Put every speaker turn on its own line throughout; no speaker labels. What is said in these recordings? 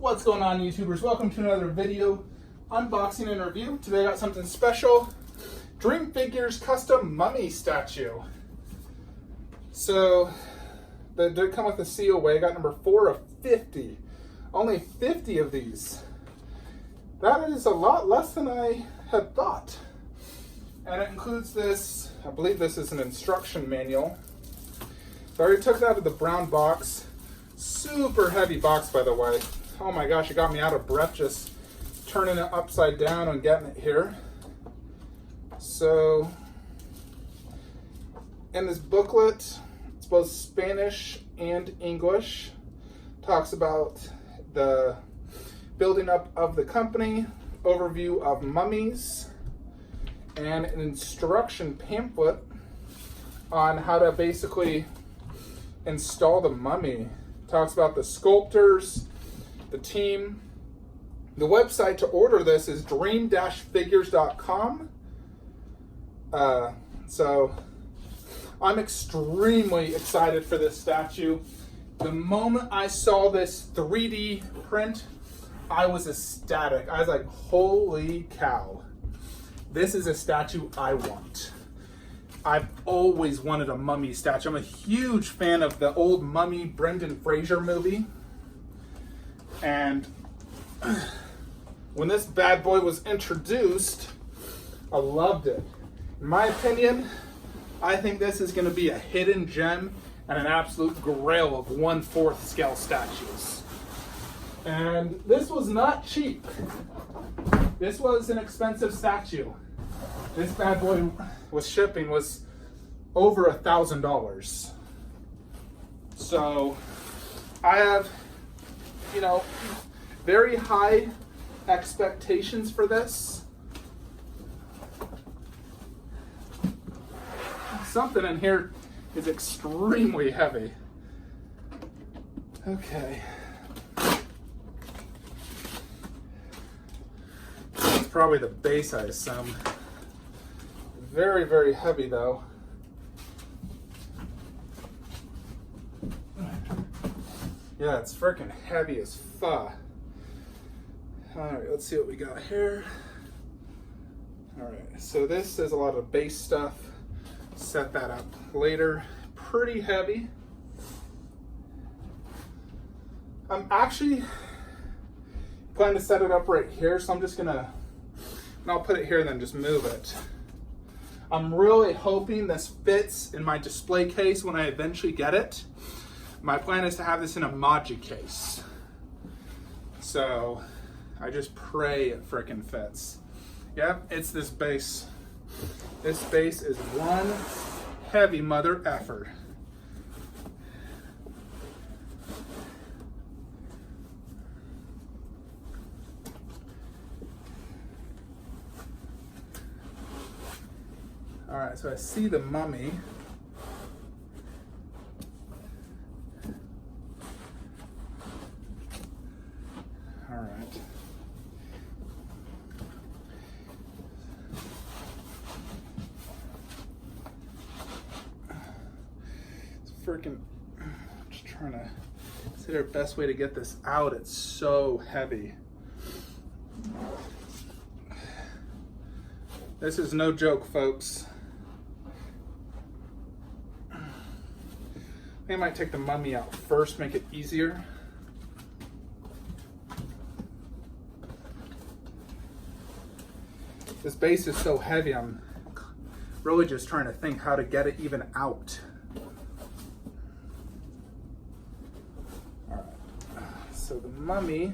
What's going on, YouTubers? Welcome to another video unboxing and review. Today I got something special. Dream Figures custom mummy statue. So they did come with a COA. I got number 4 of 50. Only 50 of these. That is a lot less than I had thought. And it includes this, I believe this is an instruction manual. So I already took it out of the brown box. Super heavy box, by the way. Oh my gosh, it got me out of breath just turning it upside down and getting it here. So, in this booklet, it's both Spanish and English. Talks about the building up of the company, overview of mummies, and an instruction pamphlet on how to basically install the mummy. Talks about the sculptors, the team. The website to order this is dream-figures.com. So I'm extremely excited for this statue. The moment I saw this 3D print, I was ecstatic. I was like, holy cow. This is a statue I want. I've always wanted a mummy statue. I'm a huge fan of the old Mummy Brendan Fraser movie. And when this bad boy was introduced, I loved it. In my opinion, I think this is going to be a hidden gem and an absolute grail of 1/4 scale statues. And this was not cheap. This was an expensive statue. This bad boy was shipping was over $1,000. So I have, very high expectations for this. Something in here is extremely heavy. Okay. It's probably the base, I assume. Very, very heavy though. Yeah, it's freaking heavy as fuck. Alright, let's see what we got here. Alright, so this is a lot of base stuff. Set that up later. Pretty heavy. I'm actually planning to set it up right here, so I'm just gonna, and I'll put it here and then just move it. I'm really hoping this fits in my display case when I eventually get it. My plan is to have this in a Maji case. So I just pray it frickin' fits. Yep, it's this base. This base is one heavy mother effer. All right, so I see the mummy. All right. It's freaking, just trying to consider the best way to get this out. It's so heavy. This is no joke, folks. I think I might take the mummy out first, make it easier. This base is so heavy, I'm really just trying to think how to get it even out. All right, so the mummy.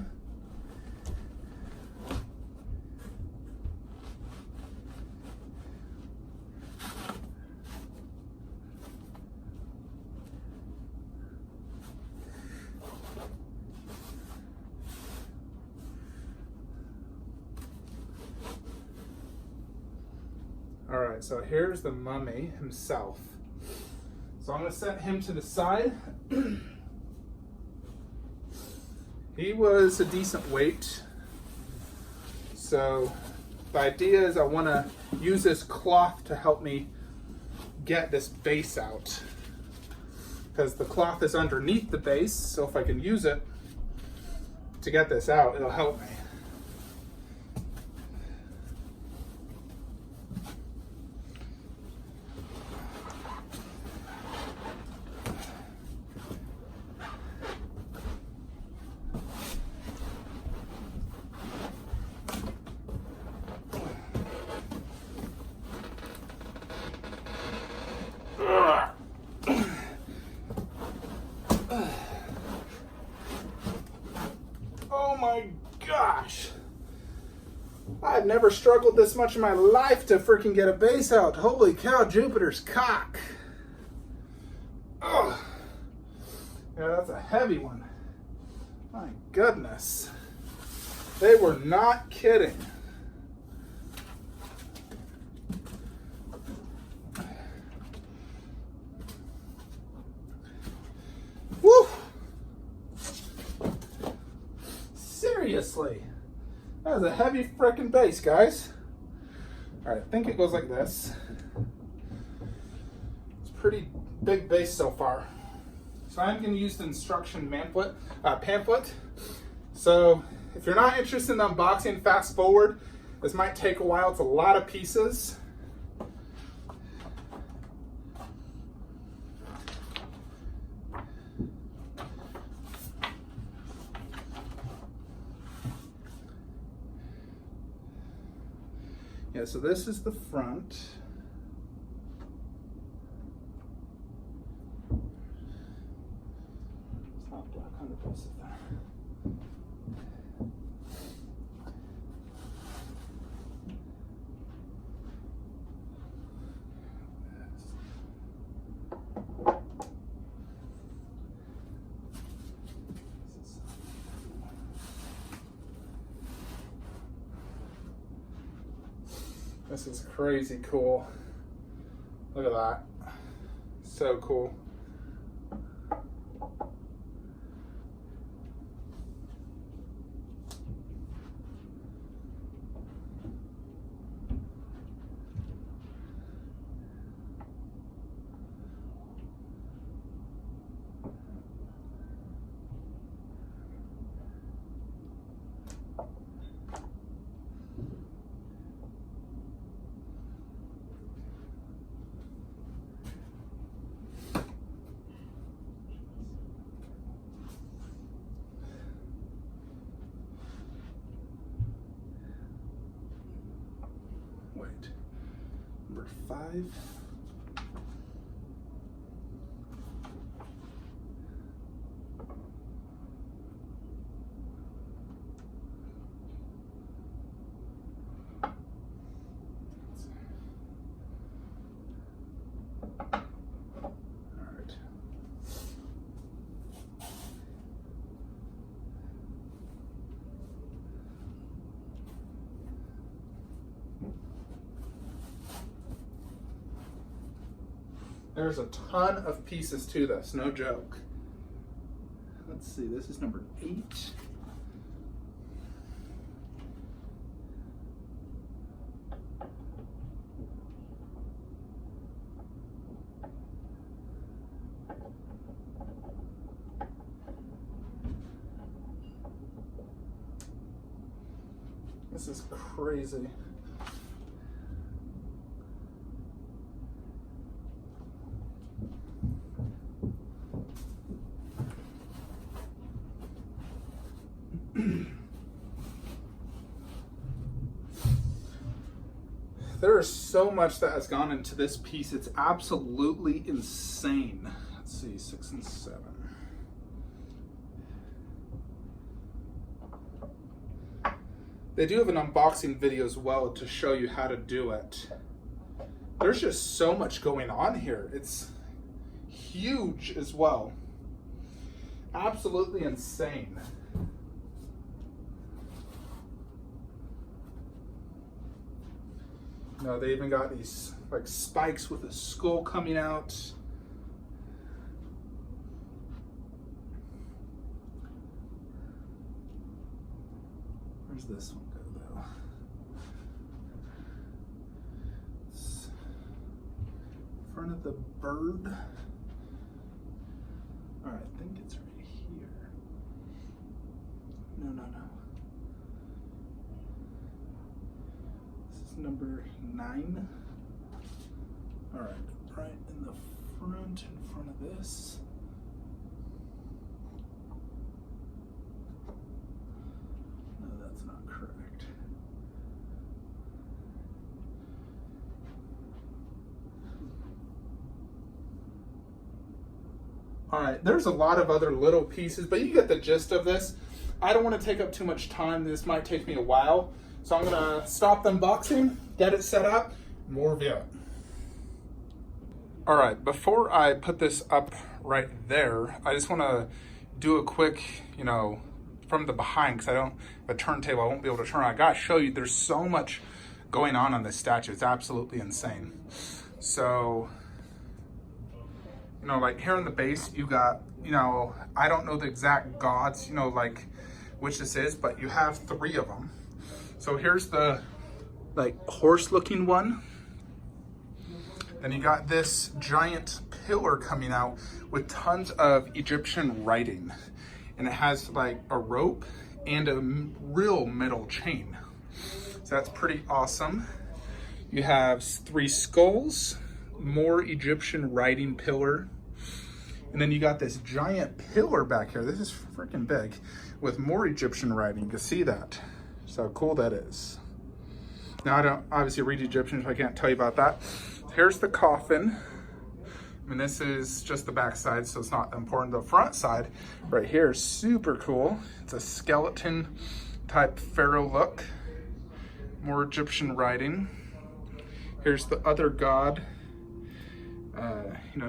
All right, so here's the mummy himself. So I'm gonna set him to the side. He was a decent weight. So the idea is I wanna use this cloth to help me get this base out. because the cloth is underneath the base, so if I can use it, to get this out. It'll help me. Oh my gosh. I've never struggled this much in my life to freaking get a bass out. Holy cow, Jupiter's cock. Ugh. Yeah, that's a heavy one. My goodness. They were not kidding. Woo! Seriously. That was a heavy frickin' bass, guys. Alright, I think it goes like this. It's a pretty big bass so far. So I'm going to use the instruction pamphlet. So if you're not interested in the unboxing, fast forward. This might take a while. It's a lot of pieces. Yeah, so this is the front. It's not black 100% there. This is crazy cool. Look at that. So cool. Number 5. There's a ton of pieces to this, no joke. Let's see, this is number 8. This is crazy. There is so much that has gone into this piece. It's absolutely insane. Let's see, 6 and 7. They do have an unboxing video as well to show you how to do it. There's just so much going on here. It's huge as well. Absolutely insane. No, they even got these like spikes with a skull coming out. Where's this one go though? It's front of the bird. All right, I think it's right here. No, It's number 9. All right, right in the front, in front of this. No, that's not correct. All right, there's a lot of other little pieces, but you get the gist of this. I don't want to take up too much time. This might take me a while. So I'm gonna stop the unboxing, get it set up, and we'll review it. All right, before I put this up right there, I just wanna do a quick, from the behind, because I don't have a turntable, I won't be able to turn on. I gotta show you, there's so much going on this statue. It's absolutely insane. So, like here in the base, you got, I don't know the exact gods, which this is, but you have 3 of them. So here's the horse looking one. Then you got this giant pillar coming out with tons of Egyptian writing. And it has a rope and a real metal chain. So that's pretty awesome. You have 3 skulls, more Egyptian writing pillar. And then you got this giant pillar back here. This is freaking big with more Egyptian writing. You can see that. So how cool that is. Now I don't obviously read Egyptian, so I can't tell you about that. Here's the coffin. I mean, this is just the back side, so it's not important. The front side right here is super cool. It's a skeleton type pharaoh look. More Egyptian writing. Here's the other god.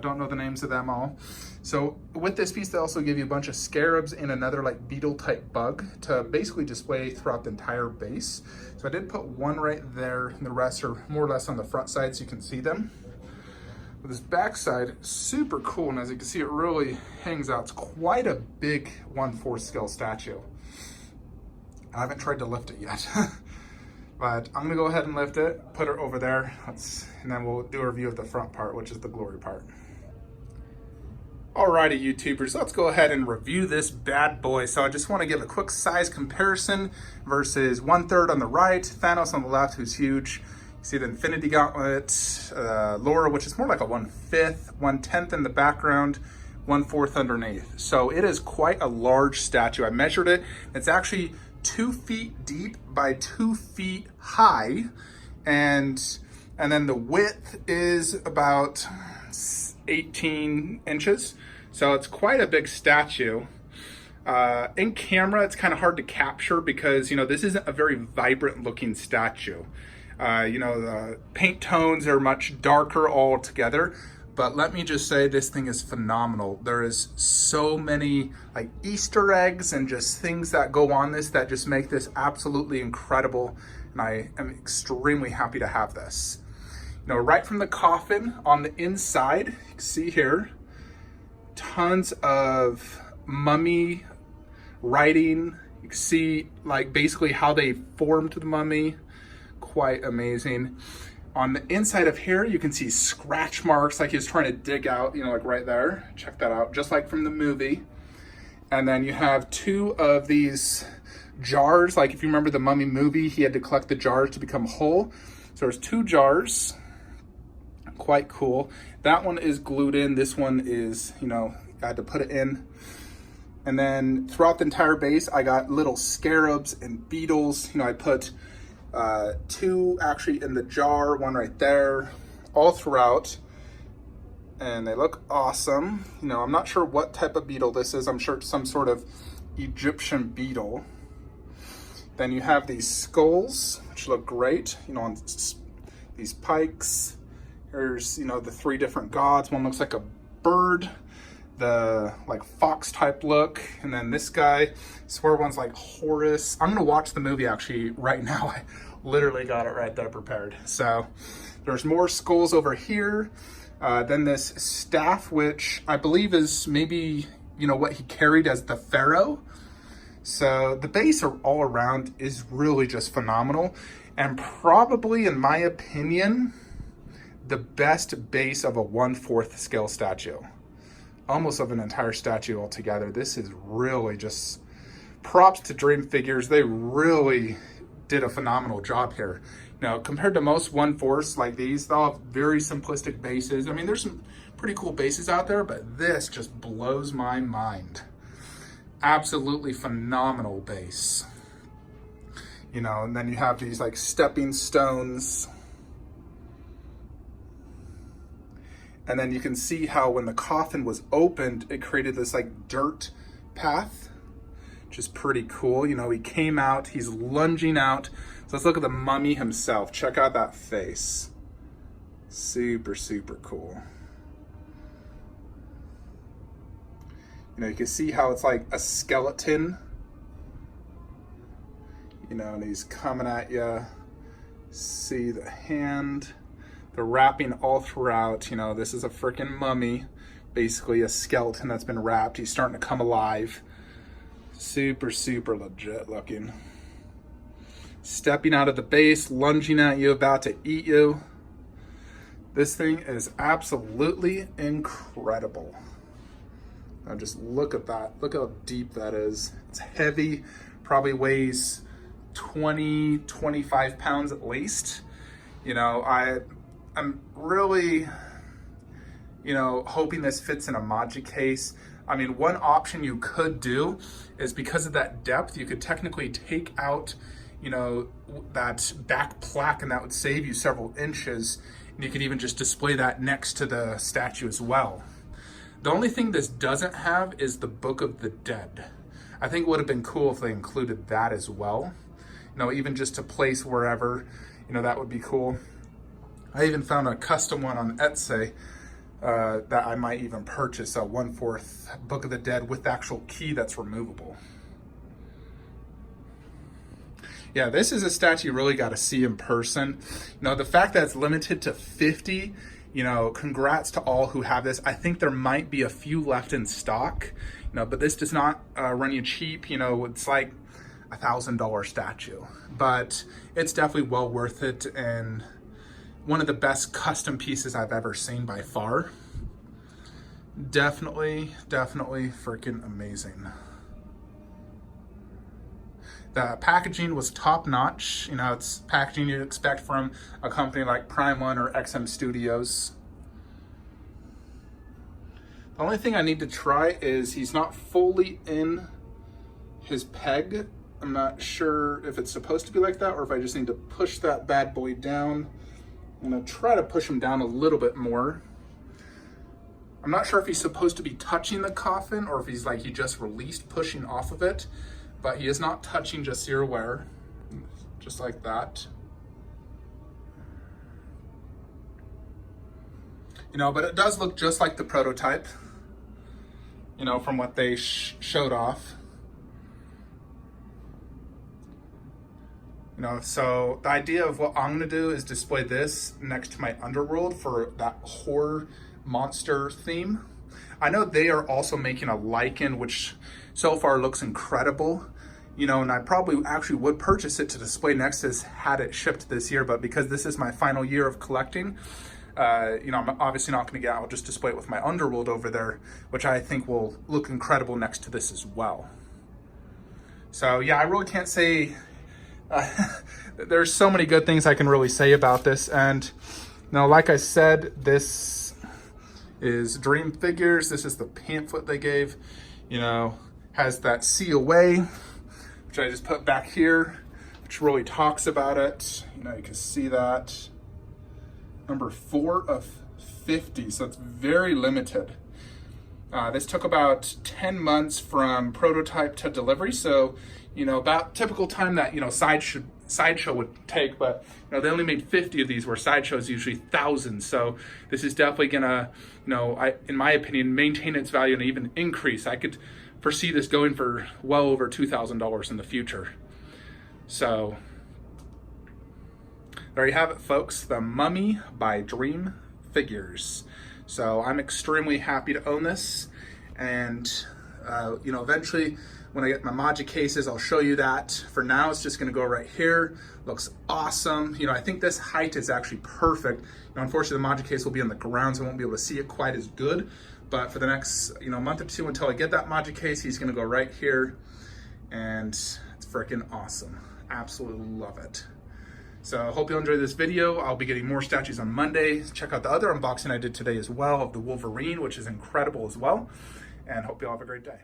Don't know the names of them all. So with this piece, they also give you a bunch of scarabs and another beetle type bug to basically display throughout the entire base. So I did put one right there, and the rest are more or less on the front side so you can see them. But this back side, super cool, and as you can see, it really hangs out. It's quite a big 1/4 scale statue. I haven't tried to lift it yet. But I'm gonna go ahead and lift it, put it over there, and then we'll do a review of the front part, which is the glory part. Alrighty, YouTubers, let's go ahead and review this bad boy. So I just want to give a quick size comparison versus 1/3 on the right, Thanos on the left, who's huge. You see the Infinity Gauntlet, Laura, which is more like a 1/5, 1/10 in the background, 1/4 underneath. So it is quite a large statue. I measured it. It's actually 2 feet deep by 2 feet high, and then the width is about 18 inches. So it's quite a big statue. In camera, it's kind of hard to capture because, this isn't a very vibrant looking statue. The paint tones are much darker altogether, but let me just say this thing is phenomenal. There is so many Easter eggs and just things that go on this that just make this absolutely incredible. And I am extremely happy to have this. Right from the coffin on the inside, you can see here, tons of mummy writing. You can see basically how they formed the mummy. Quite amazing. On the inside of here, you can see scratch marks like he was trying to dig out, right there. Check that out, just like from the movie. And then you have 2 of these jars. If you remember the Mummy movie, he had to collect the jars to become whole. So there's 2 jars. Quite cool. That one is glued in. This one is, I had to put it in. And then throughout the entire base, I got little scarabs and beetles. I put 2 actually in the jar, 1 right there, all throughout, and they look awesome. I'm not sure what type of beetle this is. I'm sure it's some sort of Egyptian beetle. Then you have these skulls, which look great, on these pikes. Here's, the 3 different gods. One looks like a bird, the fox type look, and then this guy, I swear one's like Horus. I'm gonna watch the movie actually right now. I literally got it right there prepared. So there's more skulls over here. Then this staff, which I believe is maybe, what he carried as the pharaoh. So the base all around is really just phenomenal, and probably, in my opinion, the best base of a 1/4 scale statue. Almost of an entire statue altogether. This is really just props to Dream Figures. They really did a phenomenal job here. Now, compared to most 1/4 like these, they'll have very simplistic bases. I mean, there's some pretty cool bases out there, but this just blows my mind. Absolutely phenomenal base. You know, and then you have these like stepping stones. And then you can see how when the coffin was opened, it created this like dirt path, which is pretty cool. You know, he came out, he's lunging out. So let's look at the mummy himself. Check out that face. Super, super cool. You know, you can see how it's like a skeleton. You know, and he's coming at you. See the hand. The wrapping all throughout. You know, this is a freaking mummy. Basically a skeleton that's been wrapped. He's starting to come alive. Super, super legit looking. Stepping out of the base, lunging at you, about to eat you. This thing is absolutely incredible. Now just look at that. Look how deep that is. It's heavy, probably weighs 20, 25 pounds at least. You know, I'm really, you know, hoping this fits in a Maji case. I mean, one option you could do is, because of that depth, you could technically take out, you know, that back plaque, and that would save you several inches. And you could even just display that next to the statue as well. The only thing this doesn't have is the Book of the Dead. I think it would have been cool if they included that as well. You know, even just to place wherever, you know, that would be cool. I even found a custom one on Etsy that I might even purchase, a 1/4 Book of the Dead with the actual key that's removable. Yeah, this is a statue you really got to see in person. You know, the fact that it's limited to 50, you know, congrats to all who have this. I think there might be a few left in stock, you know, but this does not run you cheap. You know, it's like $1,000 statue, but it's definitely well worth it, and one of the best custom pieces I've ever seen by far. Definitely freaking amazing. The packaging was top notch. You know, it's packaging you'd expect from a company like Prime One or XM Studios. The only thing I need to try is he's not fully in his peg. I'm not sure if it's supposed to be like that or if I just need to push that bad boy down. I'm gonna try to push him down a little bit more. I'm not sure if he's supposed to be touching the coffin or if he's like he just released pushing off of it, but he is not touching, just so you're aware. Just like that. You know, but it does look just like the prototype, you know, from what they showed off. You know, so the idea of what I'm gonna do is display this next to my underworld for that horror monster theme. I know they are also making a lichen, which so far looks incredible. You know, and I probably actually would purchase it to display next to this had it shipped this year, but because this is my final year of collecting, you know, I'm obviously not gonna get out, I'll just display it with my underworld over there, which I think will look incredible next to this as well. So yeah, I really can't say, there's so many good things I can really say about this. And you know, like I said, this is Dream Figures. This is the pamphlet they gave, you know, has that COA, which I just put back here, which really talks about it. You know, you can see that. Number 4 of 50, so it's very limited. This took about 10 months from prototype to delivery, so you know, about typical time that, you know, sideshow would take, but you know, they only made 50 of these, where sideshow is usually thousands. So this is definitely gonna, you know, in my opinion, maintain its value and even increase. I could foresee this going for well over $2,000 in the future. So there you have it, folks, the Mummy by Dream Figures. So I'm extremely happy to own this, and you know, eventually when I get my Maji cases, I'll show you that. For now, it's just gonna go right here. Looks awesome. You know, I think this height is actually perfect. You know, unfortunately, the Maji case will be on the ground, so I won't be able to see it quite as good. But for the next, you know, month or two until I get that Maji case, he's gonna go right here, and it's freaking awesome. Absolutely love it. So I hope you enjoyed this video. I'll be getting more statues on Monday. Check out the other unboxing I did today as well of the Wolverine, which is incredible as well. And hope you all have a great day.